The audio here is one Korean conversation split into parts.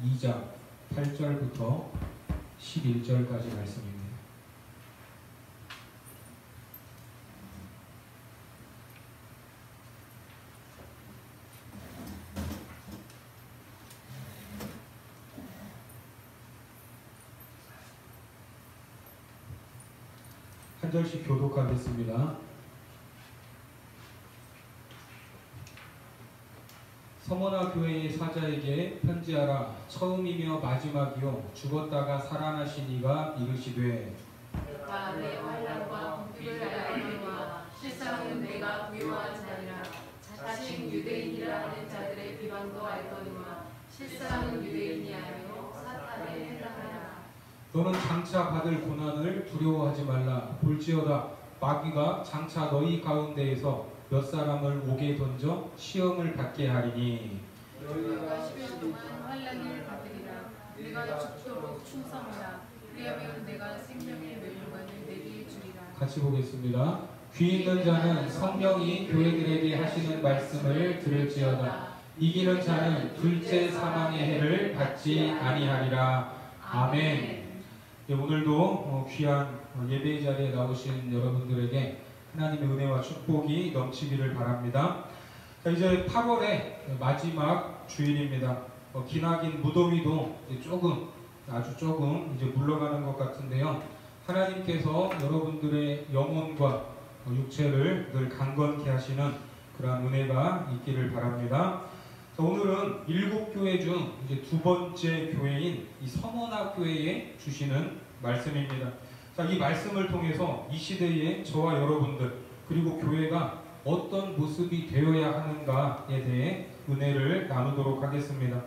2장 8절부터 11절까지 말씀입니다. 한 절씩 교독하겠습니다. 서머나 교회의 사자에게 편지하라. 처음이며 마지막이요 죽었다가 살아나신 이가 이르시되 내가 내 환난과 궁핍을 알거니와 실상은 내가 부요한 자니라. 자칭 유대인이라 하는 자들의 비방도 알거니와 실상은 유대인이 아니요 사탄에 해당하라. 너는 장차 받을 고난을 두려워하지 말라. 볼지어다 마귀가 장차 너희 가운데에서 몇 사람을 옥에 던져 시험을 받게 하리니 너희가 10여 동안 환난을 받으리라. 네가 죽도록 충성하라. 그리하면 내가 생명의 멸류관을 내게 주리라. 같이 보겠습니다. 귀 있는 자는 성령이 교회들에게 하시는 말씀을 들을지어다. 이기는 자는 둘째 사망의 해를 받지 아니하리라. 아멘. 네, 오늘도 귀한 예배의 자리에 나오신 여러분들에게 하나님의 은혜와 축복이 넘치기를 바랍니다. 자, 이제 8월의 마지막 주일입니다. 기나긴 무더위도 이제 아주 조금 이제 물러가는 것 같은데요. 하나님께서 여러분들의 영혼과 육체를 늘 강건케 하시는 그러한 은혜가 있기를 바랍니다. 자, 오늘은 7교회 중 이제 두 번째 교회인 이 서머나 교회에 주시는 말씀입니다. 자, 이 말씀을 통해서 이 시대의 저와 여러분들 그리고 교회가 어떤 모습이 되어야 하는가에 대해 은혜를 나누도록 하겠습니다.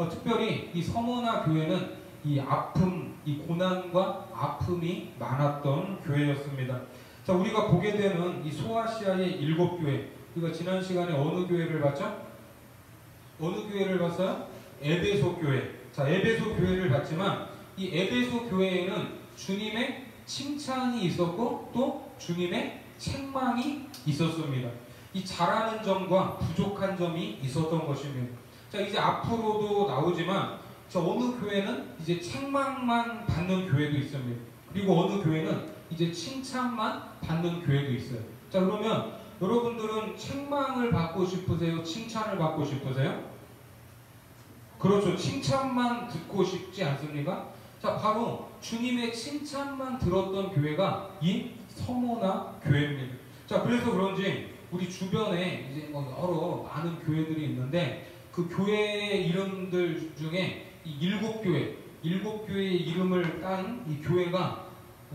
특별히 이 서머나 교회는 이 아픔, 이 고난과 아픔이 많았던 교회였습니다. 자, 우리가 보게 되는 이 소아시아의 7교회, 우리가 지난 시간에 어느 교회를 봤죠? 어느 교회를 봤어요? 에베소 교회. 자, 에베소 교회를 봤지만 이 에베소 교회에는 주님의 칭찬이 있었고 또 주님의 책망이 있었습니다. 이 잘하는 점과 부족한 점이 있었던 것입니다. 자, 이제 앞으로도 나오지만 자, 어느 교회는 이제 책망만 받는 교회도 있습니다. 그리고 어느 교회는 이제 칭찬만 받는 교회도 있어요. 자, 그러면 여러분들은 책망을 받고 싶으세요? 칭찬을 받고 싶으세요? 그렇죠. 칭찬만 듣고 싶지 않습니까? 자, 바로 주님의 칭찬만 들었던 교회가 이 서머나 교회입니다. 자, 그래서 그런지 우리 주변에 이제 여러 많은 교회들이 있는데 그 교회 이름들 중에 이 7교회의 이름을 딴 이 교회가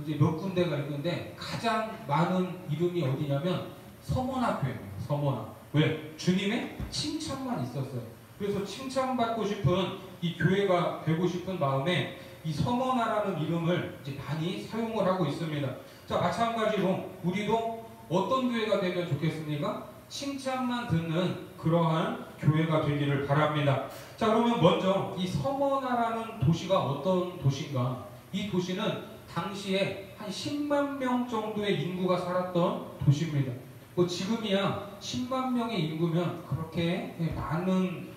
이제 몇 군데가 있는데 가장 많은 이름이 어디냐면 서머나 교회입니다. 서머나. 왜? 주님의 칭찬만 있었어요. 그래서 칭찬받고 싶은 이 교회가 되고 싶은 마음에 이 서머나라는 이름을 이제 많이 사용을 하고 있습니다. 자, 마찬가지로 우리도 어떤 교회가 되면 좋겠습니까? 칭찬만 듣는 그러한 교회가 되기를 바랍니다. 자, 그러면 먼저 이 서머나라는 도시가 어떤 도시인가? 이 도시는 당시에 한 10만 명 정도의 인구가 살았던 도시입니다. 뭐 지금이야 10만 명의 인구면 그렇게 많은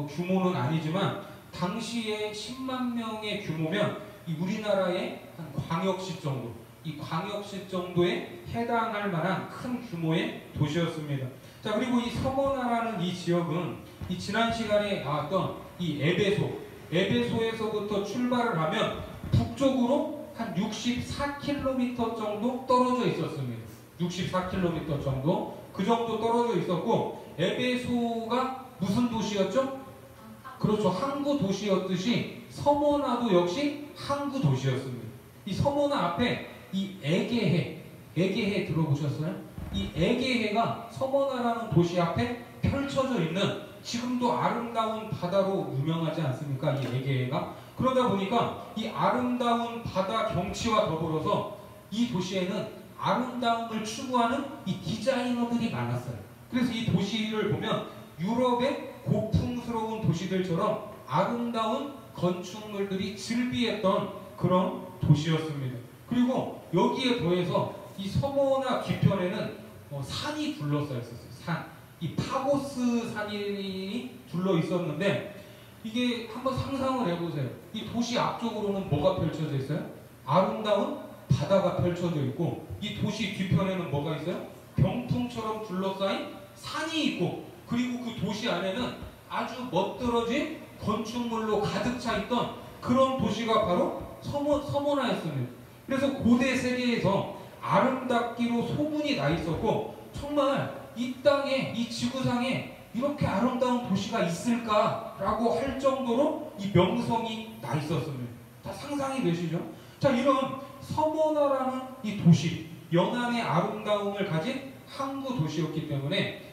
규모는 아니지만 당시에 10만 명의 규모면 이 우리나라의 한 광역시 정도, 이 광역시 정도에 해당할 만한 큰 규모의 도시였습니다. 자, 그리고 이 서머나라는 이 지역은 이 지난 시간에 나왔던 이 에베소에서부터 출발을 하면 북쪽으로 한 64km 정도 떨어져 있었습니다. 64km 정도, 그 정도 떨어져 있었고, 에베소가 무슨 도시였죠? 그렇죠. 항구 도시였듯이 서머나도 역시 항구 도시였습니다. 이 서머나 앞에 이 에게해 들어보셨어요? 이 에게해가 서머나라는 도시 앞에 펼쳐져 있는 지금도 아름다운 바다로 유명하지 않습니까? 이 에게해가. 그러다 보니까 이 아름다운 바다 경치와 더불어서 이 도시에는 아름다움을 추구하는 이 디자이너들이 많았어요. 그래서 이 도시를 보면 유럽의 고풍스러운 도시들처럼 아름다운 건축물들이 즐비했던 그런 도시였습니다. 그리고 여기에 더해서 이 서머나 뒤편에는 산이 둘러싸여 있었어요. 산. 이 파고스 산이 둘러 있었는데 이게 한번 상상을 해보세요. 이 도시 앞쪽으로는 뭐가 펼쳐져 있어요? 아름다운 바다가 펼쳐져 있고, 이 도시 뒤편에는 뭐가 있어요? 병풍처럼 둘러싸인 산이 있고, 그리고 그 도시 안에는 아주 멋들어진 건축물로 가득 차 있던 그런 도시가 바로 서모나였습니다. 그래서 고대 세계에서 아름답기로 소문이 나 있었고, 정말 이 땅에, 이 지구상에 이렇게 아름다운 도시가 있을까라고 할 정도로 이 명성이 나 있었습니다. 다 상상이 되시죠? 자, 이런 서모나라는 이 도시, 연안의 아름다움을 가진 항구 도시였기 때문에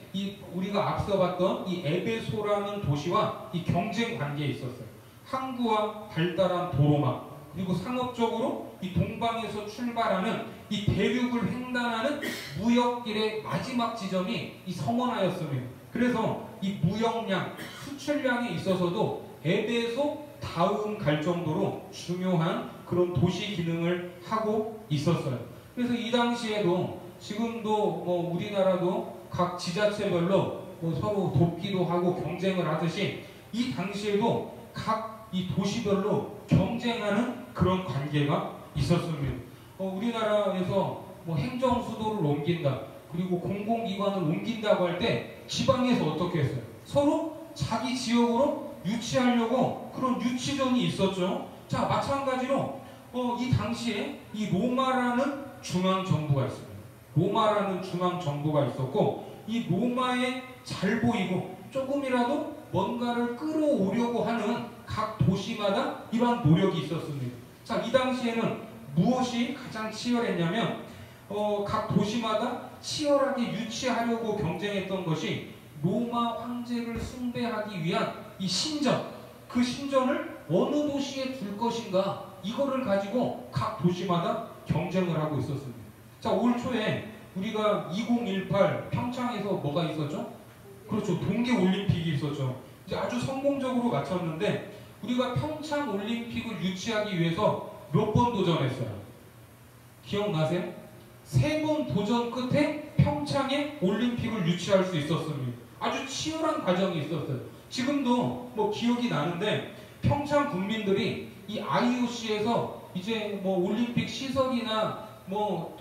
우리가 앞서 봤던 이 에베소라는 도시와 이 경쟁 관계에 있었어요. 항구와 발달한 도로망, 그리고 상업적으로 이 동방에서 출발하는 이 대륙을 횡단하는 무역길의 마지막 지점이 이 서머나였습니다. 그래서 이 무역량, 수출량에 있어서도 에베소 다음 갈 정도로 중요한 그런 도시 기능을 하고 있었어요. 그래서 이 당시에도 지금도 우리나라도 각 지자체별로 서로 돕기도 하고 경쟁을 하듯이 이 당시에도 각 이 도시별로 경쟁하는 그런 관계가 있었습니다. 우리나라에서 행정 수도를 옮긴다, 그리고 공공기관을 옮긴다고 할 때 지방에서 어떻게 했어요? 서로 자기 지역으로 유치하려고 그런 유치전이 있었죠. 자, 마찬가지로 이 당시에 이 로마라는 중앙정부가 있습니다. 로마라는 중앙정부가 있었고, 이 로마에 잘 보이고 조금이라도 뭔가를 끌어오려고 하는 각 도시마다 이러한 노력이 있었습니다. 자, 이 당시에는 무엇이 가장 치열했냐면 각 도시마다 치열하게 유치하려고 경쟁했던 것이 로마 황제를 숭배하기 위한 이 신전, 그 신전을 어느 도시에 둘 것인가, 이거를 가지고 각 도시마다 경쟁을 하고 있었습니다. 자, 올 초에 우리가 2018 평창에서 뭐가 있었죠? 그렇죠, 동계올림픽이 있었죠. 이제 아주 성공적으로 마쳤는데, 우리가 평창 올림픽을 유치하기 위해서 몇 번 도전했어요? 기억나세요? 3번 도전 끝에 평창에 올림픽을 유치할 수 있었습니다. 아주 치열한 과정이 있었어요. 지금도 기억이 나는데, 평창 국민들이 이 IOC에서 이제 올림픽 시설이나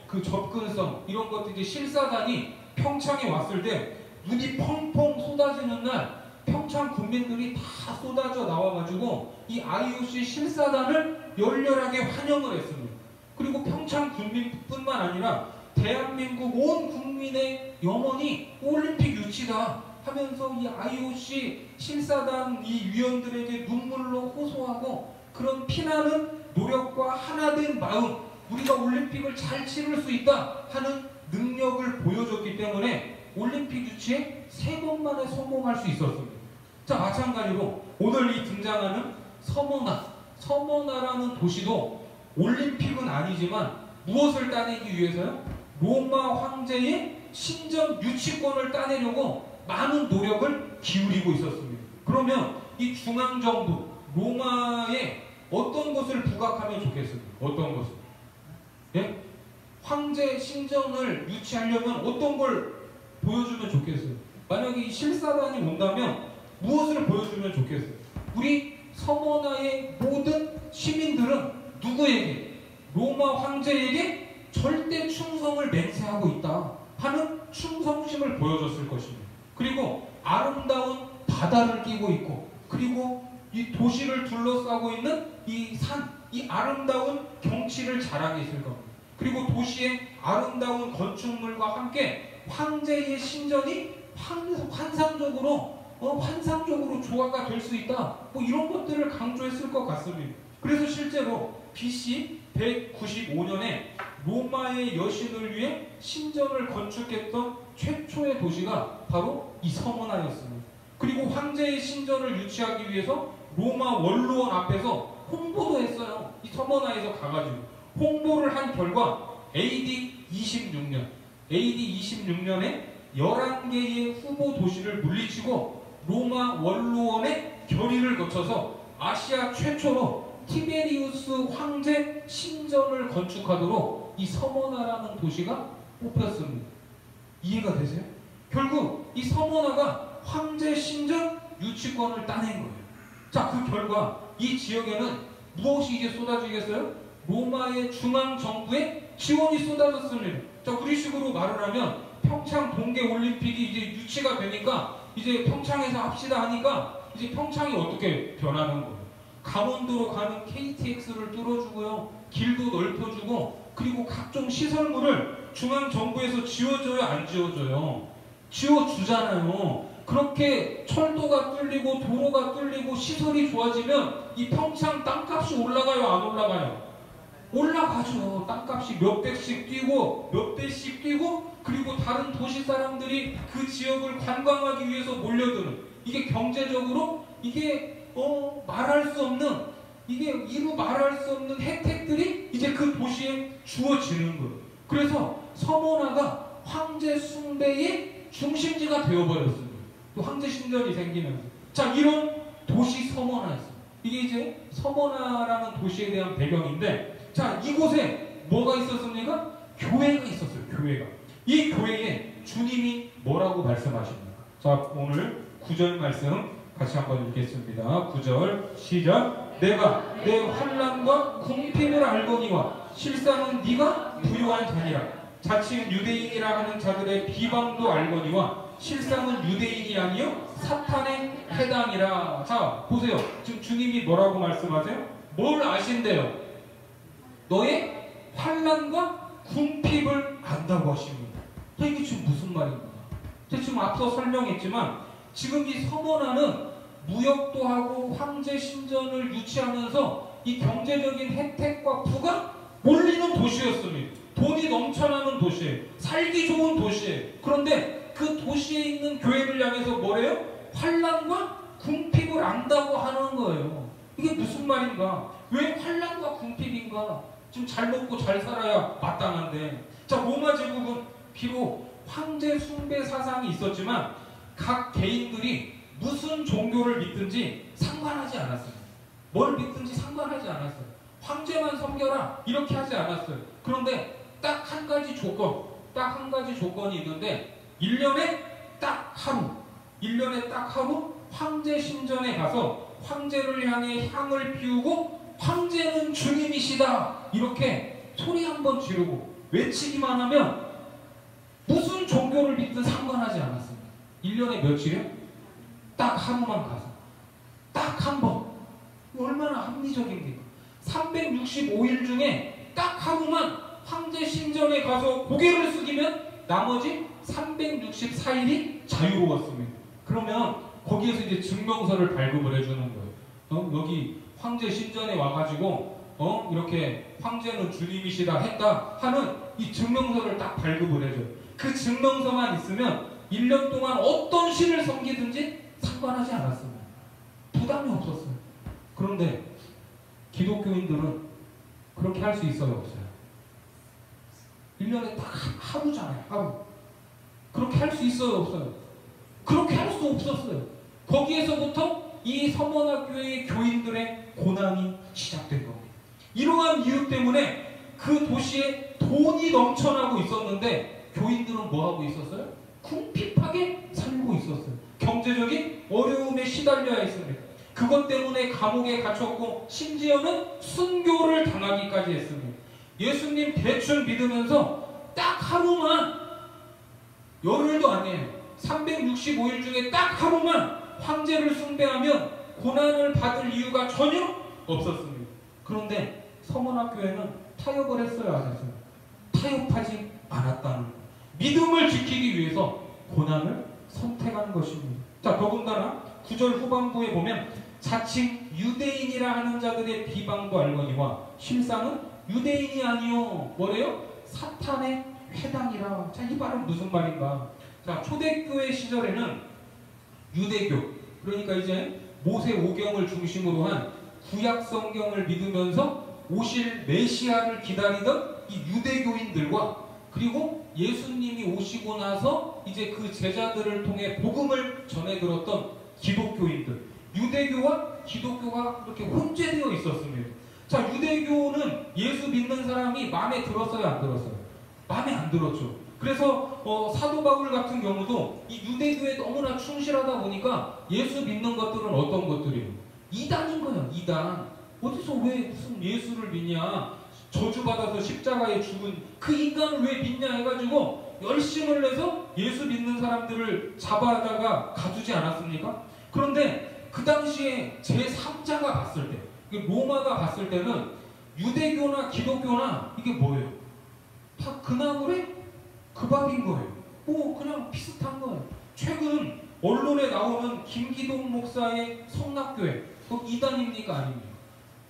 그 접근성 이런 것들이 실사단이 평창에 왔을 때 눈이 펑펑 쏟아지는 날 평창 국민들이 다 쏟아져 나와가지고 이 IOC 실사단을 열렬하게 환영을 했습니다. 그리고 평창 국민뿐만 아니라 대한민국 온 국민의 염원이 올림픽 유치다 하면서 이 IOC 실사단 이 위원들에게 눈물로 호소하고, 그런 피나는 노력과 하나된 마음, 우리가 올림픽을 잘 치를 수 있다 하는 능력을 보여줬기 때문에 올림픽 유치에 3번만에 성공할 수 있었습니다. 자, 마찬가지로 오늘 이 등장하는 서머나라는 도시도 올림픽은 아니지만 무엇을 따내기 위해서요? 로마 황제의 신전 유치권을 따내려고 많은 노력을 기울이고 있었습니다. 그러면 이 중앙정부, 로마에 어떤 것을 부각하면 좋겠습니까? 어떤 것을? 예? 황제 신전을 유치하려면 어떤 걸 보여주면 좋겠어요? 만약에 이 실사단이 온다면 무엇을 보여주면 좋겠어요? 우리 서머나의 모든 시민들은 누구에게? 로마 황제에게 절대 충성을 맹세하고 있다 하는 충성심을 보여줬을 것입니다. 그리고 아름다운 바다를 끼고 있고, 그리고 이 도시를 둘러싸고 있는 이 산, 이 아름다운 경치를 자랑했을 겁니다. 그리고 도시의 아름다운 건축물과 함께 황제의 신전이 환상적으로 조화가 될 수 있다, 이런 것들을 강조했을 것 같습니다. 그래서 실제로 BC 195년에 로마의 여신을 위해 신전을 건축했던 최초의 도시가 바로 이 서머나였습니다. 그리고 황제의 신전을 유치하기 위해서 로마 원로원 앞에서 홍보도 했어요. 이 서머나에서 가가지고 홍보를 한 결과 AD 26년에 11개의 후보 도시를 물리치고 로마 원로원의 결의를 거쳐서 아시아 최초로 티베리우스 황제 신전을 건축하도록 이 서머나라는 도시가 뽑혔습니다. 이해가 되세요? 결국 이 서머나가 황제 신전 유치권을 따낸 거예요. 자, 그 결과 이 지역에는 무엇이 이제 쏟아지겠어요? 로마의 중앙 정부의 지원이 쏟아졌습니다. 자, 우리식으로 말을 하면 평창 동계 올림픽이 이제 유치가 되니까 이제 평창에서 합시다 하니까 이제 평창이 어떻게 변하는 거예요? 강원도로 가는 KTX를 뚫어주고요, 길도 넓혀주고, 그리고 각종 시설물을 중앙 정부에서 지어줘요, 안 지어줘요? 지어주잖아요. 그렇게 철도가 뚫리고 도로가 뚫리고 시설이 좋아지면 이 평창 땅값이 올라가요, 안 올라가요? 올라가죠. 땅값이 몇 백씩 뛰고 몇 배씩 뛰고, 그리고 다른 도시 사람들이 그 지역을 관광하기 위해서 몰려드는, 이게 경제적으로 이게 말할 수 없는, 이게 이루 말할 수 없는 혜택들이 이제 그 도시에 주어지는 거예요. 그래서 서모나가 황제 숭배의 중심지가 되어버렸습니다. 또 황제 신전이 생기면서. 자, 이런 도시 서모나였어요. 이게 이제 서모나라는 도시에 대한 배경인데, 자, 이곳에 뭐가 있었습니까? 교회가 있었어요. 교회가. 이 교회에 주님이 뭐라고 말씀하십니까? 자, 오늘 9절 말씀 같이 한번 읽겠습니다. 9절 시작. 내가 내 환난과 궁핍을 알거니와 실상은 네가 부유한 자니라. 자칭 유대인이라 하는 자들의 비방도 알거니와 실상은 유대인이 아니요 사탄의 해당이라. 자, 보세요. 지금 주님이 뭐라고 말씀하세요? 뭘 아신대요? 너의 환난과 궁핍을 안다고 하십니다. 이게 지금 무슨 말입니까? 제가 지금 앞서 설명했지만 지금 이 서모나는 무역도 하고 황제 신전을 유치하면서 이 경제적인 혜택과 부가 몰리는 도시였습니다. 돈이 넘쳐나는 도시예요. 살기 좋은 도시예요. 그런데 그 도시에 있는 교회를 향해서 뭐래요? 환난과 궁핍을 안다고 하는 거예요. 이게 무슨 말인가? 왜 환난과 궁핍인가? 지금 잘 먹고 잘 살아야 마땅한데. 자, 로마 제국은 비록 황제 숭배 사상이 있었지만 각 개인들이 무슨 종교를 믿든지 상관하지 않았어요. 뭘 믿든지 상관하지 않았어요. 황제만 섬겨라 이렇게 하지 않았어요. 그런데 딱 한 가지 조건, 딱 한 가지 조건이 있는데 1년에 딱 하루 황제 신전에 가서 황제를 향해 향을 피우고 황제는 주님이시다 이렇게 소리 한번 지르고 외치기만 하면 무슨 종교를 믿든 상관하지 않았습니다. 1년에 며칠이요? 딱 하루만 가서 딱 한 번. 얼마나 합리적인 게 365일 중에 딱 하루만 황제 신전에 가서 고개를 숙이면 나머지 364일이 자유로웠습니다. 그러면 거기에서 이제 증명서를 발급을 해주는 거예요. 여기 황제 신전에 와가지고 이렇게 황제는 주님이시다 했다 하는 이 증명서를 딱 발급을 해줘요. 그 증명서만 있으면 1년 동안 어떤 신을 섬기든지 상관하지 않았습니다. 부담이 없었어요. 그런데 기독교인들은 그렇게 할 수 있어요, 없어요? 1년에 딱 하루잖아요, 하루. 그렇게 할 수 있어요, 없어요? 그렇게 할 수 없었어요. 거기에서부터 이 서머나 교회의 교인들의 고난이 시작된 겁니다. 이러한 이유 때문에 그 도시에 돈이 넘쳐나고 있었는데 교인들은 뭐하고 있었어요? 궁핍하게 살고 있었어요. 경제적인 어려움에 시달려야 했습니다. 그것 때문에 감옥에 갇혔고 심지어는 순교를 당하기까지 했습니다. 예수님 대충 믿으면서 딱 하루만, 열흘도 아니에요. 365일 중에 딱 하루만 황제를 숭배하면 고난을 받을 이유가 전혀 없었습니다. 그런데 서문학교회는 타협을 했어요, 안 했어요? 타협하지 않았다는 거예요. 믿음을 지키기 위해서 고난을 선택한 것입니다. 자, 더군다나 9절 후반부에 보면 자칭 유대인이라 하는 자들의 비방도 알거니와 실상은 유대인이 아니요 뭐래요? 사탄의 회당이라. 자, 이 말은 무슨 말인가? 자, 초대교회 시절에는 유대교, 그러니까 이제 모세 오경을 중심으로 한 구약 성경을 믿으면서 오실 메시아를 기다리던 이 유대교인들과, 그리고 예수님이 오시고 나서 이제 그 제자들을 통해 복음을 전해 들었던 기독교인들, 유대교와 기독교가 그렇게 혼재되어 있었습니다. 자, 유대교는 예수 믿는 사람이 마음에 들었어요, 안 들었어요? 마음에 안 들었죠. 그래서 사도 바울 같은 경우도 이 유대교에 너무나 충실하다 보니까 예수 믿는 것들은 어떤 것들이에요? 이단인 거예요. 이단. 어디서 왜 무슨 예수를 믿냐? 저주받아서 십자가에 죽은 그 인간을 왜 믿냐 해가지고 열심을 내서 예수 믿는 사람들을 잡아다가 가두지 않았습니까? 그런데 그 당시에 제3자가 봤을 때, 로마가 봤을 때는 유대교나 기독교나 이게 뭐예요? 다 그 나물에 그 밥인 거예요. 뭐 그냥 비슷한 거예요. 최근 언론에 나오는 김기동 목사의 성낙교회, 그 이단입니까 아닙니까?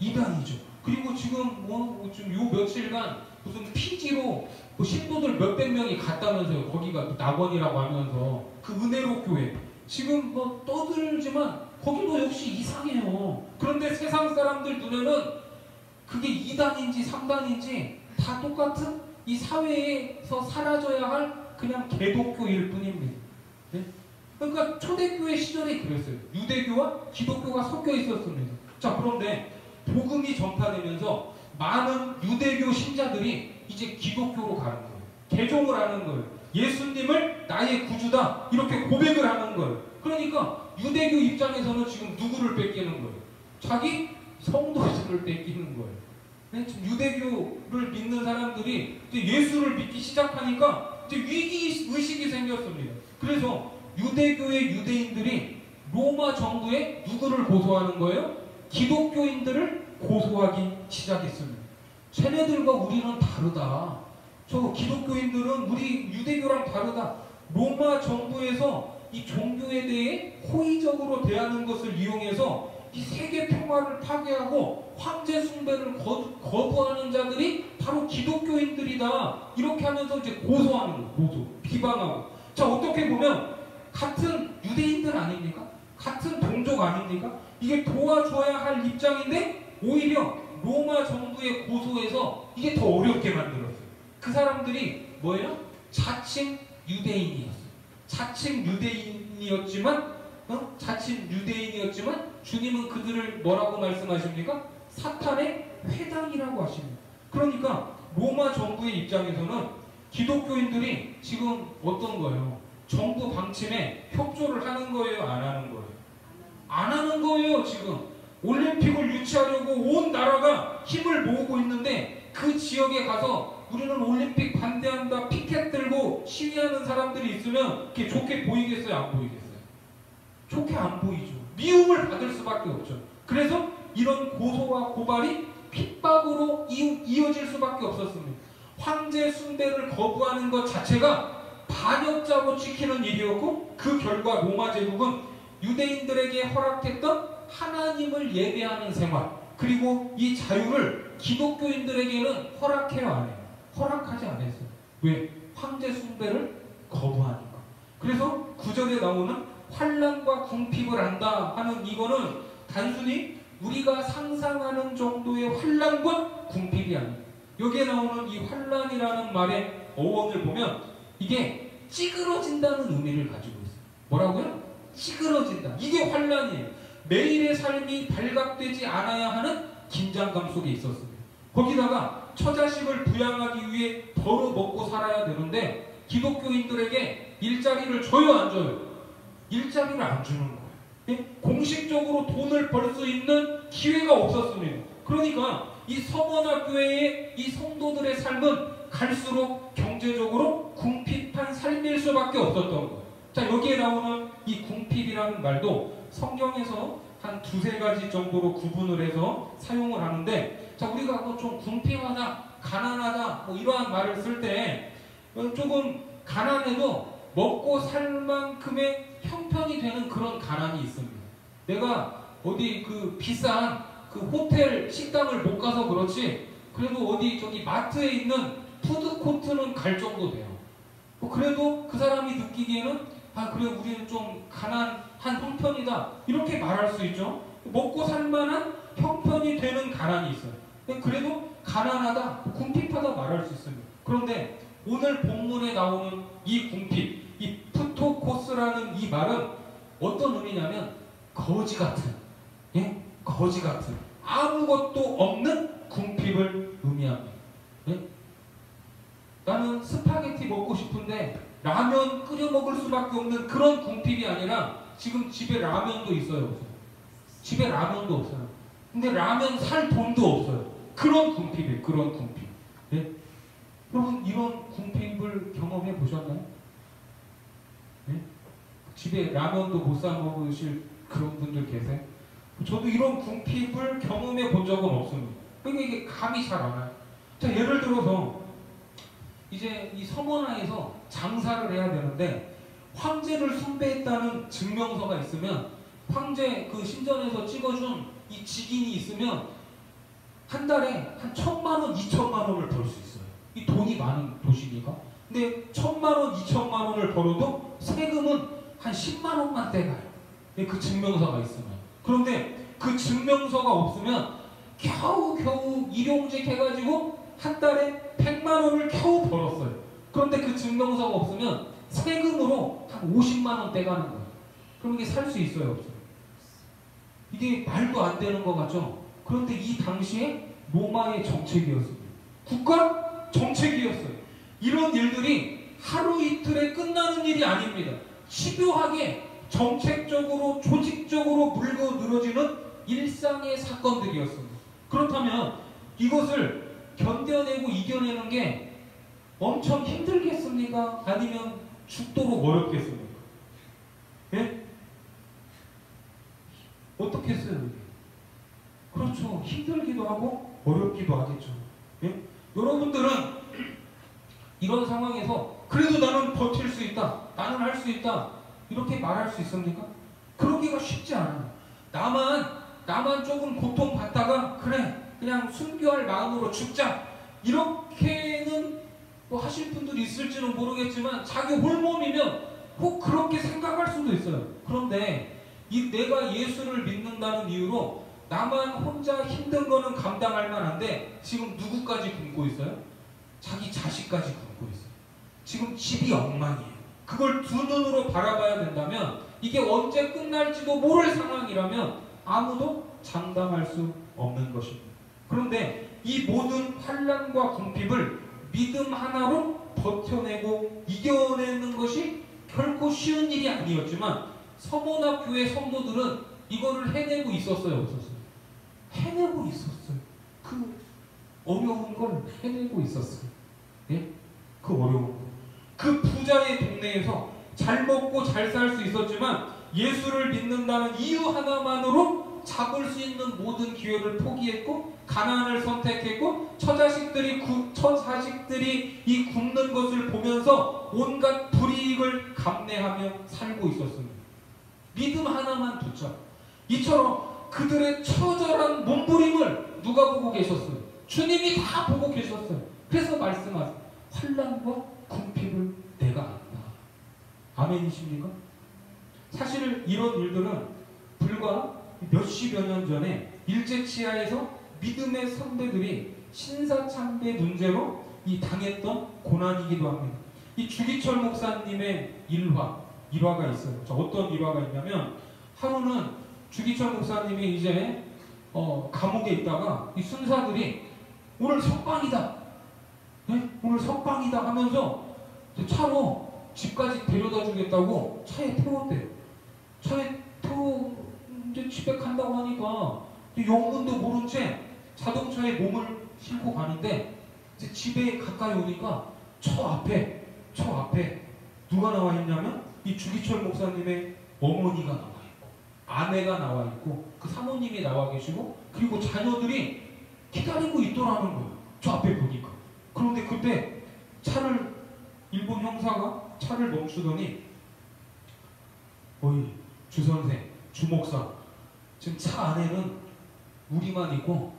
이단이죠. 그리고 지금 지금 요 며칠간 무슨 피지로 신도들 몇백 명이 갔다면서요. 거기가 낙원이라고 하면서 그 은혜로 교회 지금 떠들지만 거기도 역시 이상해요. 그런데 세상 사람들 눈에는 그게 2단인지 3단인지 다 똑같은 이 사회에서 사라져야 할 그냥 개독교일 뿐입니다. 네? 그러니까 초대교회 시절에 그랬어요. 유대교와 기독교가 섞여 있었습니다. 자, 그런데 복음이 전파되면서 많은 유대교 신자들이 이제 기독교로 가는 거예요. 개종을 하는 거예요. 예수님을 나의 구주다 이렇게 고백을 하는 거예요. 그러니까 유대교 입장에서는 지금 누구를 뺏기는 거예요? 자기 성도들을 뺏기는 거예요. 네? 지금 유대교를 믿는 사람들이 이제 예수를 믿기 시작하니까 이제 위기 의식이 생겼습니다. 그래서 유대교의 유대인들이 로마 정부에 누구를 고소하는 거예요? 기독교인들을 고소하기 시작했습니다. 쟤네들과 우리는 다르다. 저 기독교인들은 우리 유대교랑 다르다. 로마 정부에서 이 종교에 대해 호의적으로 대하는 것을 이용해서 이 세계 평화를 파괴하고 황제 숭배를 거부하는 자들이 바로 기독교인들이다. 이렇게 하면서 이제 고소하는 거예요. 고소, 비방하고. 자, 어떻게 보면 같은 유대인들 아닙니까? 같은 동족 아닙니까? 이게 도와줘야 할 입장인데 오히려 로마 정부의 고소에서 이게 더 어렵게 만들었어요. 그 사람들이 뭐예요? 자칭 유대인이었어요. 자칭 유대인이었지만 주님은 그들을 뭐라고 말씀하십니까? 사탄의 회당이라고 하십니다. 그러니까 로마 정부의 입장에서는 기독교인들이 지금 어떤 거예요? 정부 방침에 협조를 하는 거예요? 안 하는 거예요? 안 하는 거예요. 지금 올림픽을 유치하려고 온 나라가 힘을 모으고 있는데 그 지역에 가서 우리는 올림픽 반대한다 피켓 들고 시위하는 사람들이 있으면 그게 좋게 보이겠어요? 안 보이겠어요? 좋게 안 보이죠. 미움을 받을 수밖에 없죠. 그래서 이런 고소와 고발이 핍박으로 이어질 수밖에 없었습니다. 황제 숭배를 거부하는 것 자체가 반역자로 찍히는 일이었고 그 결과 로마 제국은 유대인들에게 허락했던 하나님을 예배하는 생활 그리고 이 자유를 기독교인들에게는 허락해요 안 해요? 허락하지 않았어요. 왜? 황제 숭배를 거부하니까. 그래서 9절에 나오는 환난과 궁핍을 한다 하는 이거는 단순히 우리가 상상하는 정도의 환난과 궁핍이 아니에요. 여기에 나오는 이 환난이라는 말의 어원을 보면 이게 찌그러진다는 의미를 가지고 있어요. 뭐라고요? 찌그러진다. 이게 환난이에요. 매일의 삶이 발각되지 않아야 하는 긴장감 속에 있었습니다. 거기다가 처자식을 부양하기 위해 벌어 먹고 살아야 되는데 기독교인들에게 일자리를 줘요 안 줘요? 일자리를 안 주는 거예요. 예? 공식적으로 돈을 벌 수 있는 기회가 없었습니다. 그러니까 이 성원학교회의 이 성도들의 삶은 갈수록 경제적으로 궁핍한 삶일 수밖에 없었던 거예요. 자, 여기에 나오는 이 궁핍이라는 말도 성경에서 한 두세 가지 정도로 구분을 해서 사용을 하는데, 자, 우리가 좀 궁핍하다, 가난하다, 뭐 이러한 말을 쓸 때 조금 가난해도 먹고 살 만큼의 형편이 되는 그런 가난이 있습니다. 내가 어디 그 비싼 그 호텔 식당을 못 가서 그렇지, 그래도 어디 저기 마트에 있는 푸드코트는 갈 정도 돼요. 그래도 그 사람이 느끼기에는 아, 그래, 우리는 좀 가난한 형편이다, 이렇게 말할 수 있죠. 먹고 살 만한 형편이 되는 가난이 있어요. 그래도 가난하다, 궁핍하다 말할 수 있습니다. 그런데 오늘 본문에 나오는 이 궁핍, 이 푸토코스라는 이 말은 어떤 의미냐면 거지 같은, 예? 거지 같은, 아무것도 없는 궁핍을 의미합니다. 예? 나는 스파게티 먹고 싶은데 라면 끓여 먹을 수밖에 없는 그런 궁핍이 아니라 지금 집에 라면도 있어요. 집에 라면도 없어요. 근데 라면 살 돈도 없어요. 그런 궁핍이에요. 그런 궁핍. 예? 여러분 이런 궁핍을 경험해 보셨나요? 예? 집에 라면도 못 사 먹으실 그런 분들 계세요? 저도 이런 궁핍을 경험해 본 적은 없습니다. 그러니까 이게 감이 잘 안 와요. 자, 예를 들어서 이제 이 서머나에서 장사를 해야 되는데 황제를 숭배했다는 증명서가 있으면 황제 그 신전에서 찍어준 이 직인이 있으면 한 달에 한 1,000만 원, 2,000만 원을 벌 수 있어요. 이 돈이 많은 도시니까. 근데 1,000만 원, 2,000만 원을 벌어도 세금은 한 10만 원만 떼가요. 그 증명서가 있으면. 그런데 그 증명서가 없으면 겨우 일용직 해가지고 한 달에 100만 원을 겨우 벌었어요. 그런데 그 증명서가 없으면 세금으로 한 50만 원 떼가는 거예요. 그럼 이게 살 수 있어요, 없어요? 이게 말도 안 되는 것 같죠? 그런데 이 당시에 로마의 정책이었습니다. 국가 정책이었어요. 이런 일들이 하루 이틀에 끝나는 일이 아닙니다. 집요하게 정책적으로 조직적으로 물고 늘어지는 일상의 사건들이었습니다. 그렇다면 이것을 견뎌내고 이겨내는 게 엄청 힘들겠습니까? 아니면 죽도록 어렵겠습니까? 예? 어떻게 했어요? 그렇죠. 힘들기도 하고 어렵기도 하겠죠. 예? 여러분들은 이런 상황에서 그래도 나는 버틸 수 있다. 나는 할 수 있다. 이렇게 말할 수 있습니까? 그러기가 쉽지 않아요. 나만 조금 고통받다가 그래 그냥 순교할 마음으로 죽자. 이렇게는 뭐 하실 분들이 있을지는 모르겠지만 자기 홀몸이면 혹 그렇게 생각할 수도 있어요. 그런데 내가 예수를 믿는다는 이유로 나만 혼자 힘든 거는 감당할 만한데 지금 누구까지 굶고 있어요? 자기 자식까지 굶고 있어요. 지금 집이 엉망이에요. 그걸 두 눈으로 바라봐야 된다면 이게 언제 끝날지도 모를 상황이라면 아무도 장담할 수 없는 것입니다. 그런데 이 모든 환난과 궁핍을 믿음 하나로 버텨내고 이겨내는 것이 결코 쉬운 일이 아니었지만 서머나 교회 성도들은 이거를 해내고 있었어요, 없었어요? 해내고 있었어요. 그 어려운 걸 해내고 있었어요. 예? 그 어려운 거. 그 부자의 동네에서 잘 먹고 잘 살 수 있었지만 예수를 믿는다는 이유 하나만으로 잡을 수 있는 모든 기회를 포기했고 가난을 선택했고 처자식들이 이 굶는 것을 보면서 온갖 불이익을 감내하며 살고 있었습니다. 믿음 하나만 붙잡. 이처럼 그들의 처절한 몸부림을 누가 보고 계셨어요? 주님이 다 보고 계셨어요. 그래서 말씀하세요. 환난과 궁핍을 내가 안다. 아멘이십니까? 사실 이런 일들은 불과 몇십여 년 전에 일제치하에서 믿음의 선배들이 신사참배 문제로 당했던 고난이기도 합니다. 이 주기철 목사님의 일화가 있어요. 자, 어떤 일화가 있냐면 하루는 주기철 목사님이 이제 감옥에 있다가 이 순사들이 오늘 석방이다. 네? 오늘 석방이다 하면서 차로 집까지 데려다 주겠다고 차에 태웠대요. 차에 이제 집에 간다고 하니까 영문도 모른 채 자동차에 몸을 싣고 가는데 이제 집에 가까이 오니까 저 앞에 누가 나와 있냐면 이 주기철 목사님의 어머니가 나와 있고 아내가 나와 있고 그 사모님이 나와 계시고 그리고 자녀들이 기다리고 있더라는 거예요. 저 앞에 보니까. 그런데 그때 일본 형사가 차를 멈추더니 어이 주선생, 주목사 지금 차 안에는 우리만 있고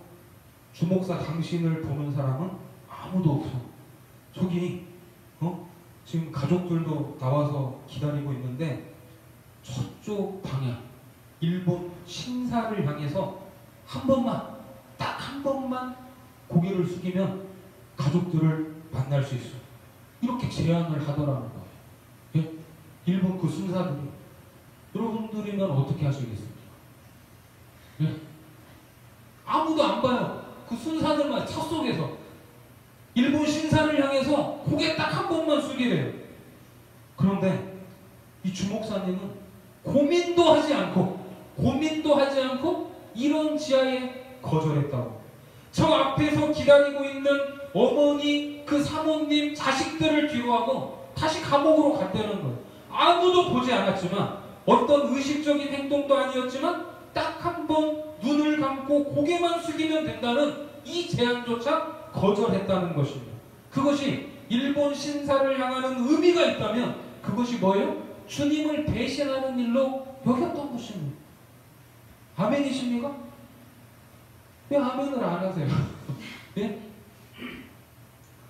주목사 당신을 보는 사람은 아무도 없어. 저기 지금 가족들도 나와서 기다리고 있는데 저쪽 방향 일본 신사를 향해서 딱 한 번만 고개를 숙이면 가족들을 만날 수 있어. 이렇게 제안을 하더라는 거예요. 예? 일본 그 순사들이. 여러분들이면 어떻게 하시겠습니까? 예? 아무도 안 봐요. 그 순사들만 차 속에서 일본 신사를 향해서 고개 딱 한 번만 숙이래요. 그런데 이 주목사님은 고민도 하지 않고 고민도 하지 않고 이런 지하에 거절했다고. 저 앞에서 기다리고 있는 어머니, 그 사모님, 자식들을 뒤로하고 다시 감옥으로 갔다는 거예요. 아무도 보지 않았지만, 어떤 의식적인 행동도 아니었지만 딱 한 번 눈을 감고 고개만 숙이면 된다는 이 제안조차 거절했다는 것입니다. 그것이 일본 신사를 향하는 의미가 있다면 그것이 뭐예요? 주님을 배신하는 일로 여겼던 것입니다. 아멘이십니까? 왜 아멘을 안 하세요? 네?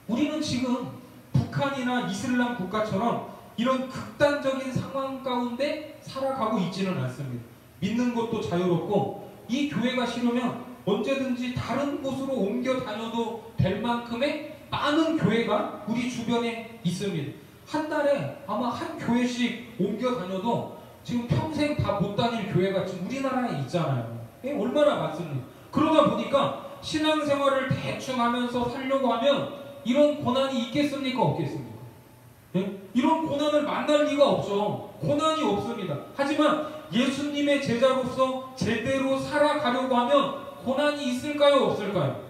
우리는 지금 북한이나 이슬람 국가처럼 이런 극단적인 상황 가운데 살아가고 있지는 않습니다. 믿는 것도 자유롭고, 이 교회가 싫으면 언제든지 다른 곳으로 옮겨 다녀도 될 만큼의 많은 교회가 우리 주변에 있습니다. 한 달에 아마 한 교회씩 옮겨 다녀도 지금 평생 다 못 다닐 교회가 지금 우리나라에 있잖아요. 얼마나 많습니까? 그러다 보니까 신앙생활을 대충 하면서 살려고 하면 이런 고난이 있겠습니까? 없겠습니까? 네? 이런 고난을 만날 리가 없죠. 고난이 없습니다. 하지만 예수님의 제자로서 제대로 살아가려고 하면 고난이 있을까요? 없을까요?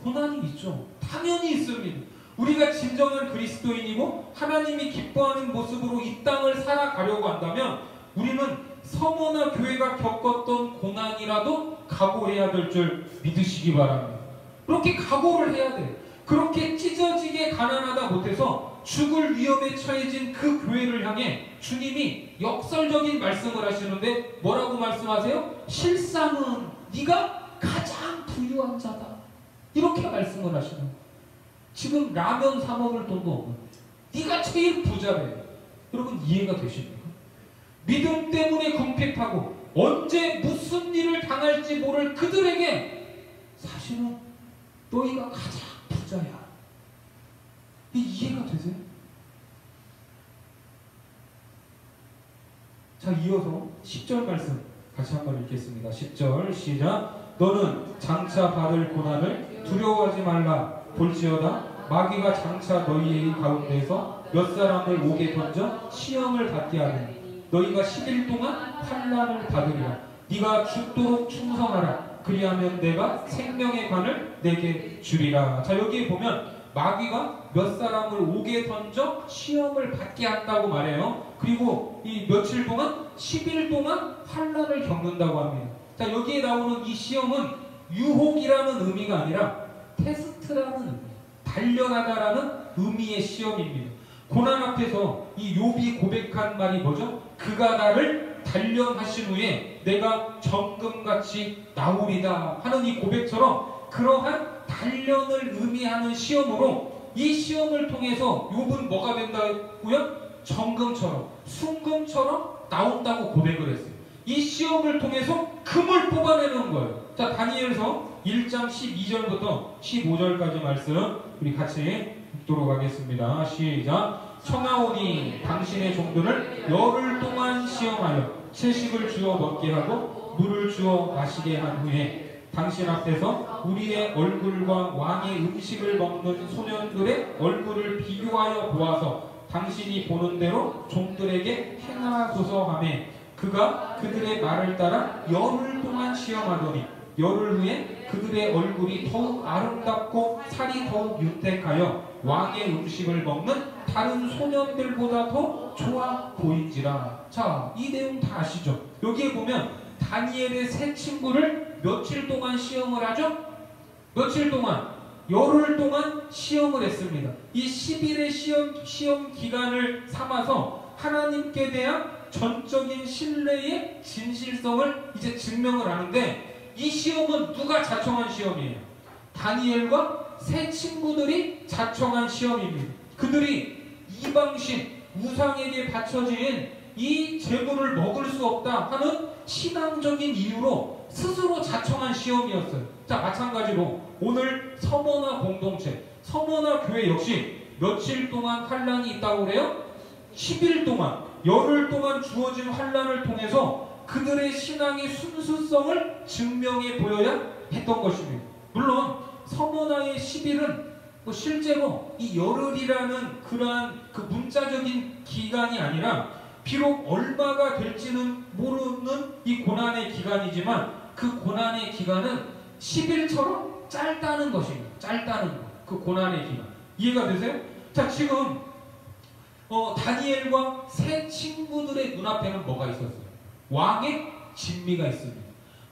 고난이 있죠. 당연히 있습니다. 우리가 진정한 그리스도인이고 하나님이 기뻐하는 모습으로 이 땅을 살아가려고 한다면 우리는 서머나 교회가 겪었던 고난이라도 각오해야 될 줄 믿으시기 바랍니다. 그렇게 각오를 해야 돼. 그렇게 찢어지게 가난하다 못해서 죽을 위험에 처해진 그 교회를 향해 주님이 역설적인 말씀을 하시는데 뭐라고 말씀하세요? 실상은 네가 가장 부유한 자다. 이렇게 말씀을 하시는 거예요. 지금 라면 사 먹을 돈도 없는, 네가 제일 부자래. 여러분 이해가 되십니까? 믿음 때문에 궁핍하고 언제 무슨 일을 당할지 모를 그들에게 사실은 너희가 가장 부자야. 이해가 되세요? 자, 이어서 10절 말씀 같이 한번 읽겠습니다. 10절 시작. 너는 장차 받을 고난을 두려워하지 말라. 볼지어다 마귀가 장차 너희의 가운데서 몇 사람을 옥에 던져 시험을 받게 하느니 너희가 10일 동안 환난을 받으리라. 네가 죽도록 충성하라. 그리하면 내가 생명의 관을 내게 주리라. 자, 여기에 보면 마귀가 몇 사람을 옥에 던져 시험을 받게 한다고 말해요. 그리고 이 며칠 동안 10일 동안 환난을 겪는다고 합니다. 자, 여기에 나오는 이 시험은 유혹이라는 의미가 아니라 테스트라는 의미, 단련하다라는 의미의 시험입니다. 고난 앞에서 이 욥이 고백한 말이 뭐죠? 그가 나를 단련하신 후에 내가 정금같이 나오리다 하는 이 고백처럼 그러한 단련을 의미하는 시험으로 이 시험을 통해서 욥은 뭐가 된다고요? 정금처럼, 순금처럼 나온다고 고백을 했어요. 이 시험을 통해서 금을 뽑아내는 거예요. 자, 다니엘서 1장 12절부터 15절까지 말씀 우리 같이 읽도록 하겠습니다. 시작. 청하오니 당신의 종들을 열흘 동안 시험하여 채식을 주어 먹게 하고 물을 주어 마시게 한 후에 당신 앞에서 우리의 얼굴과 왕의 음식을 먹는 소년들의 얼굴을 비교하여 보아서 당신이 보는 대로 종들에게 행하소서 하매 그가 그들의 말을 따라 열흘 동안 시험하더니 열흘 후에 그들의 얼굴이 더욱 아름답고 살이 더욱 윤택하여 왕의 음식을 먹는 다른 소년들보다 더 좋아 보인지라. 자, 이 내용 다 아시죠? 여기에 보면 다니엘의 세 친구를 며칠 동안 시험을 하죠? 며칠 동안? 열흘 동안 시험을 했습니다. 이 10일의 시험 기간을 삼아서 하나님께 대한 전적인 신뢰의 진실성을 이제 증명을 하는데 이 시험은 누가 자청한 시험이에요? 다니엘과 세 친구들이 자청한 시험입니다. 그들이 이방신, 우상에게 바쳐진 이 제물을 먹을 수 없다 하는 신앙적인 이유로 스스로 자청한 시험이었어요. 자, 마찬가지로 오늘 서머나 공동체, 서머나 교회 역시 며칠 동안 환난이 있다고 그래요? 10일 동안, 열흘 동안 주어진 환난을 통해서 그들의 신앙의 순수성을 증명해 보여야 했던 것입니다. 물론 서머나의 10일은 실제로 이 열흘이라는 그러한 그 문자적인 기간이 아니라 비록 얼마가 될지는 모르는 이 고난의 기간이지만 그 고난의 기간은 10일처럼 짧다는 것입니다. 짧다는 것. 그 고난의 기간. 이해가 되세요? 자, 지금 다니엘과 세 친구들의 눈앞에는 뭐가 있었어요? 왕의 진미가 있습니다.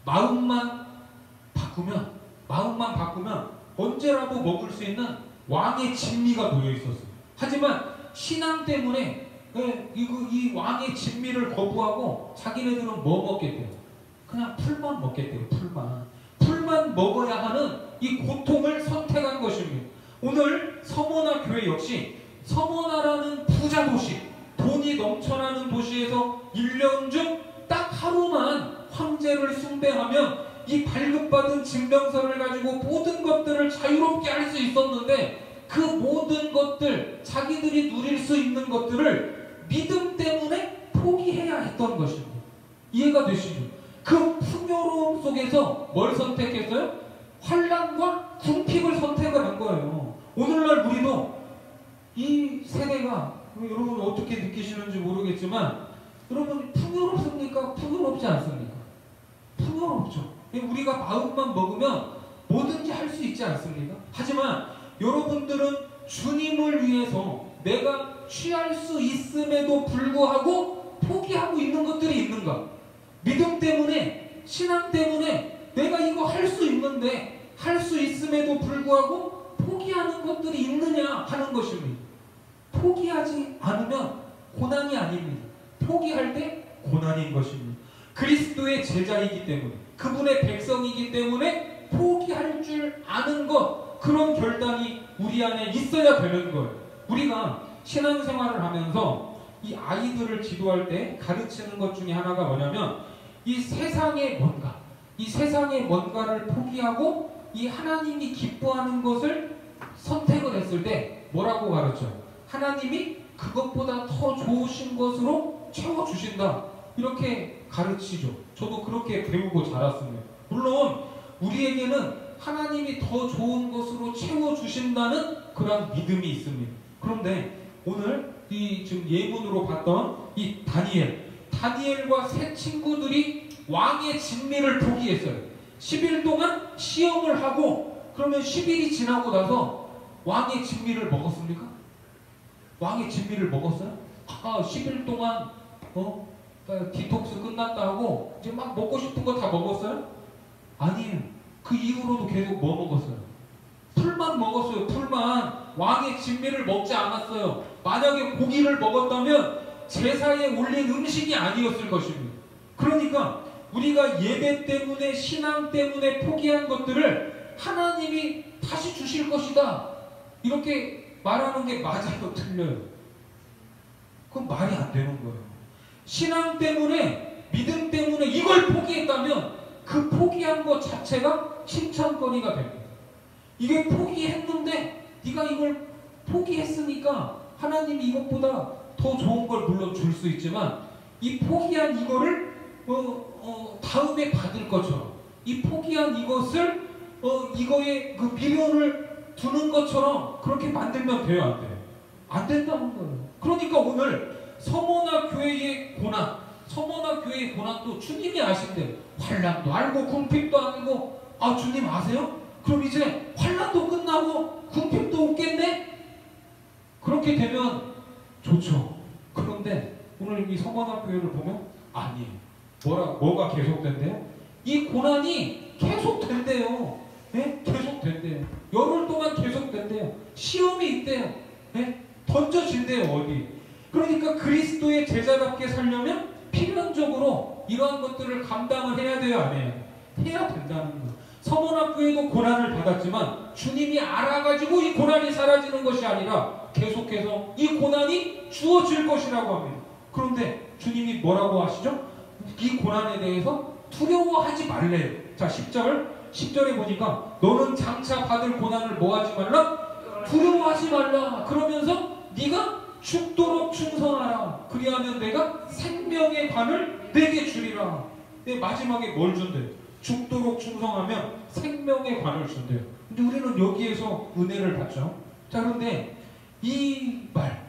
마음만 바꾸면 언제라도 먹을 수 있는 왕의 진미가 놓여 있었어요. 하지만 신앙 때문에 이 왕의 진미를 거부하고 자기네들은 뭐 먹겠대요? 그냥 풀만 먹겠대요. 풀만 먹어야 하는 이 고통을 선택한 것입니다. 오늘 서머나 교회 역시 서머나라는 부자 도시, 돈이 넘쳐나는 도시에서 1년 중 딱 하루만 황제를 숭배하면 이 발급받은 증명서를 가지고 모든 것들을 자유롭게 할 수 있었는데 그 모든 것들, 자기들이 누릴 수 있는 것들을 믿음 때문에 포기해야 했던 것입니다. 이해가 되시죠? 그 풍요로움 속에서 뭘 선택했어요? 환난과 궁핍을 선택을 한 거예요. 오늘날 우리도 이 세대가, 여러분 어떻게 느끼시는지 모르겠지만, 여러분 풍요롭습니까? 풍요롭지 않습니까? 풍요롭죠. 우리가 마음만 먹으면 뭐든지 할 수 있지 않습니까? 하지만 여러분들은 주님을 위해서 내가 취할 수 있음에도 불구하고 포기하고 있는 것들이 있는가? 믿음 때문에, 신앙 때문에 내가 이거 할 수 있는데 할 수 있음에도 불구하고 포기하는 것들이 있느냐 하는 것입니다. 포기하지 않으면 고난이 아닙니다. 포기할 때 고난인 것입니다. 그리스도의 제자이기 때문에, 그분의 백성이기 때문에 포기할 줄 아는 것, 그런 결단이 우리 안에 있어야 되는 거예요. 우리가 신앙생활을 하면서 이 아이들을 지도할 때 가르치는 것 중에 하나가 뭐냐면, 이 세상의 뭔가를 포기하고 이 하나님이 기뻐하는 것을 선택을 했을 때 뭐라고 가르쳐요? 하나님이 그것보다 더 좋으신 것으로 채워주신다. 이렇게 가르치죠. 저도 그렇게 배우고 자랐습니다. 물론 우리에게는 하나님이 더 좋은 것으로 채워주신다는 그런 믿음이 있습니다. 그런데 오늘 이 지금 예문으로 봤던 이 다니엘과 세 친구들이 왕의 진미를 포기했어요. 10일 동안 시험을 하고, 그러면 10일이 지나고 나서 왕의 진미를 먹었습니까? 왕의 진미를 먹었어요? 10일 동안 디톡스 끝났다 하고 이제 막 먹고 싶은 거 다 먹었어요? 아니에요. 그 이후로도 계속 뭐 먹었어요? 풀만 먹었어요. 풀만. 왕의 진미를 먹지 않았어요. 만약에 고기를 먹었다면 제사에 올린 음식이 아니었을 것입니다. 그러니까 우리가 예배 때문에, 신앙 때문에 포기한 것들을 하나님이 다시 주실 것이다, 이렇게 말하는 게 맞아요? 틀려요? 그건 말이 안 되는 거예요. 신앙 때문에, 믿음 때문에 이걸 포기했다면 그 포기한 것 자체가 칭찬거리가 됩니다. 이게 포기했는데 네가 이걸 포기했으니까 하나님이 이것보다 더 좋은 걸 물론 줄 수 있지만, 이 포기한 이거를 다음에 받을 것처럼, 이 포기한 이것을 이거에 그 미련을 두는 것처럼 그렇게 만들면 돼요, 안 돼요? 안 된다는 거예요. 그러니까 오늘 서머나 교회의 고난도 주님이 아신대요. 환난도 알고 궁핍도 알고. 주님 아세요? 그럼 이제 환난도 끝나고 궁핍도 없겠네? 그렇게 되면 좋죠. 그런데 오늘 이 서머나 교회를 보면 아니에요. 뭐가 계속된대요? 이 고난이 계속된대요. 네? 계속된대요. 열흘 동안 계속된대요. 시험이 있대요. 네? 던져진대요, 어디. 그러니까 그리스도의 제자답게 살려면 필연적으로 이러한 것들을 감당을 해야 돼요, 안 해요? 해야 된다는 거예요. 서문학교에도 고난을 받았지만 주님이 알아가지고 이 고난이 사라지는 것이 아니라 계속해서 이 고난이 주어질 것이라고 합니다. 그런데 주님이 뭐라고 하시죠? 이 고난에 대해서 두려워하지 말래요. 자, 10절에 보니까 너는 장차 받을 고난을 뭐하지 말라? 두려워하지 말라. 그러면서 네가 죽도록 충성하라. 그리하면 내가 생명의 관을 내게 주리라. 마지막에 뭘 준대요? 죽도록 충성하면 생명의 관을 준대요. 근데 우리는 여기에서 은혜를 받죠. 자, 그런데 이 말,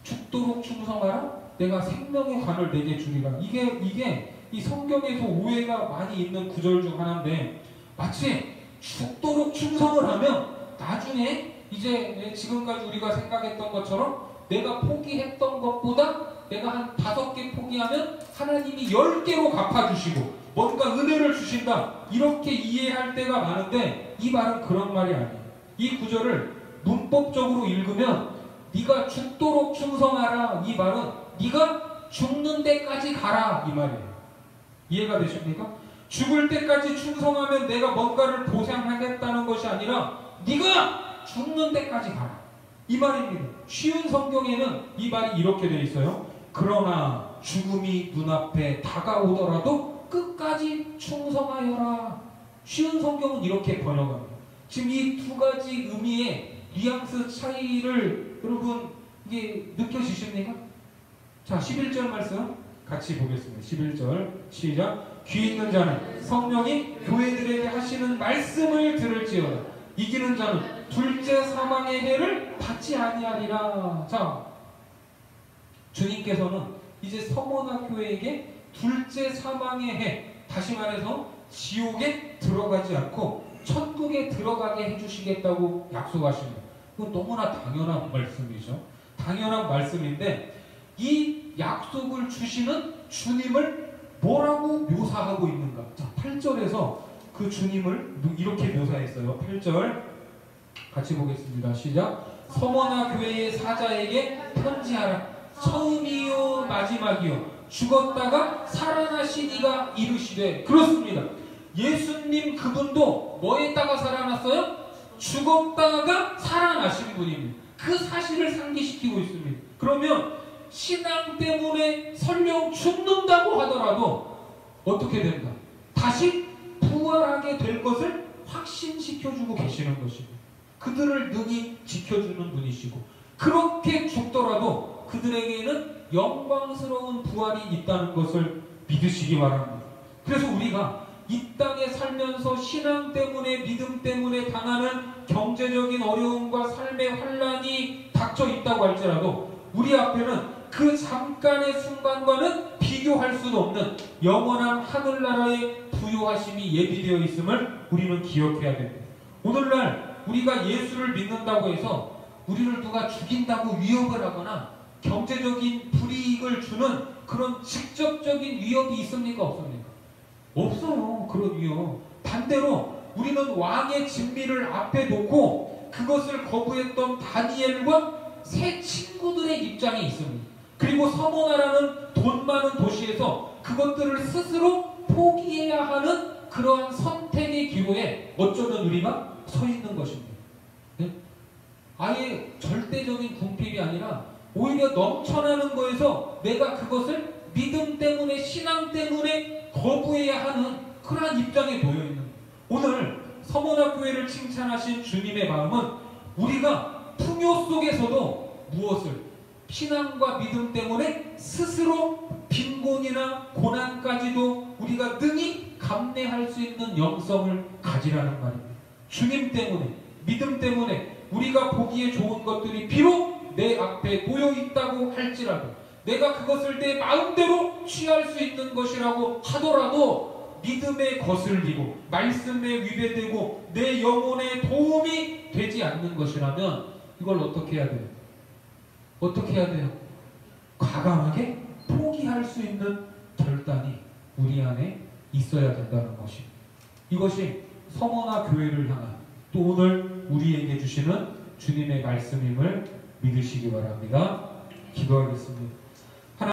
죽도록 충성하라? 내가 생명의 관을 내게 주리라. 이게 이 성경에서 오해가 많이 있는 구절 중 하나인데, 마치 죽도록 충성을 하면 나중에 이제 지금까지 우리가 생각했던 것처럼 내가 포기했던 것보다 내가 한 5개 포기하면 하나님이 10개로 갚아주시고 뭔가 은혜를 주신다, 이렇게 이해할 때가 많은데, 이 말은 그런 말이 아니에요. 이 구절을 문법적으로 읽으면 네가 죽도록 충성하라, 이 말은 네가 죽는 데까지 가라, 이 말이에요. 이해가 되십니까? 죽을 때까지 충성하면 내가 뭔가를 보상하겠다는 것이 아니라 네가 죽는 데까지 가라, 이 말입니다. 쉬운 성경에는 이 말이 이렇게 되어 있어요. 그러나 죽음이 눈앞에 다가오더라도 끝까지 충성하여라. 쉬운 성경은 이렇게 번역합니다. 지금 이 두 가지 의미의 뉘앙스 차이를 여러분 이게 느껴지십니까? 자, 11절 말씀 같이 보겠습니다. 11절 시작. 귀 있는 자는 성령이 교회들에게 하시는 말씀을 들을지어다. 이기는 자는 둘째 사망의 해를 받지 아니하리라. 자, 주님께서는 이제 서머나 교회에게 둘째 사망의 해, 다시 말해서 지옥에 들어가지 않고 천국에 들어가게 해주시겠다고 약속하십니다. 그건 너무나 당연한 말씀이죠. 당연한 말씀인데, 이 약속을 주시는 주님을 뭐라고 묘사하고 있는가? 자, 8절에서 그 주님을 이렇게 묘사했어요. 8절 같이 보겠습니다. 시작. 서머나 교회의 사자에게 편지하라. 처음이요 마지막이요 죽었다가 살아나신 이가 이르시되. 그렇습니다. 예수님 그분도 뭐에다가 살아났어요? 죽었다가 살아나신 분입니다. 그 사실을 상기시키고 있습니다. 그러면 신앙 때문에 설령 죽는다고 하더라도 어떻게 된다? 다시 부활하게 될 것을 확신시켜주고 계시는 것입니다. 그들을 능히 지켜주는 분이시고, 그렇게 죽더라도 그들에게는 영광스러운 부활이 있다는 것을 믿으시기 바랍니다. 그래서 우리가 이 땅에 살면서 신앙 때문에, 믿음 때문에 당하는 경제적인 어려움과 삶의 환란이 닥쳐 있다고 할지라도 우리 앞에는 그 잠깐의 순간과는 비교할 수도 없는 영원한 하늘나라의 부요하심이 예비되어 있음을 우리는 기억해야 됩니다. 오늘날 우리가 예수를 믿는다고 해서 우리를 누가 죽인다고 위협을 하거나 경제적인 불이익을 주는 그런 직접적인 위협이 있습니까? 없습니까? 없어요. 그런 위협. 반대로 우리는 왕의 진미를 앞에 놓고 그것을 거부했던 다니엘과 세 친구들의 입장에 있습니다. 그리고 서머나라는 돈 많은 도시에서 그것들을 스스로 포기해야 하는 그러한 선택의 기로에 어쩌면 우리가 서 있는 것입니다. 네? 아예 절대적인 궁핍이 아니라 오히려 넘쳐나는 거에서 내가 그것을 믿음 때문에, 신앙 때문에 거부해야 하는 그러한 입장에 놓여 있는 거예요. 오늘 서머나 교회를 칭찬하신 주님의 마음은 우리가 풍요 속에서도 무엇을, 신앙과 믿음 때문에 스스로 빈곤이나 고난까지도 우리가 능히 감내할 수 있는 영성을 가지라는 말입니다. 주님 때문에, 믿음 때문에 우리가 보기에 좋은 것들이 비록 내 앞에 놓여 있다고 할지라도, 내가 그것을 내 마음대로 취할 수 있는 것이라고 하더라도 믿음에 거슬리고 말씀에 위배되고 내 영혼에 도움이 되지 않는 것이라면 이걸 어떻게 해야 돼요? 어떻게 해야 돼요? 과감하게 포기할 수 있는 결단이 우리 안에 있어야 된다는 것입니다. 이것이 서머나 교회를 향한, 또 오늘 우리에게 주시는 주님의 말씀임을 믿으시기 바랍니다. 기도하겠습니다.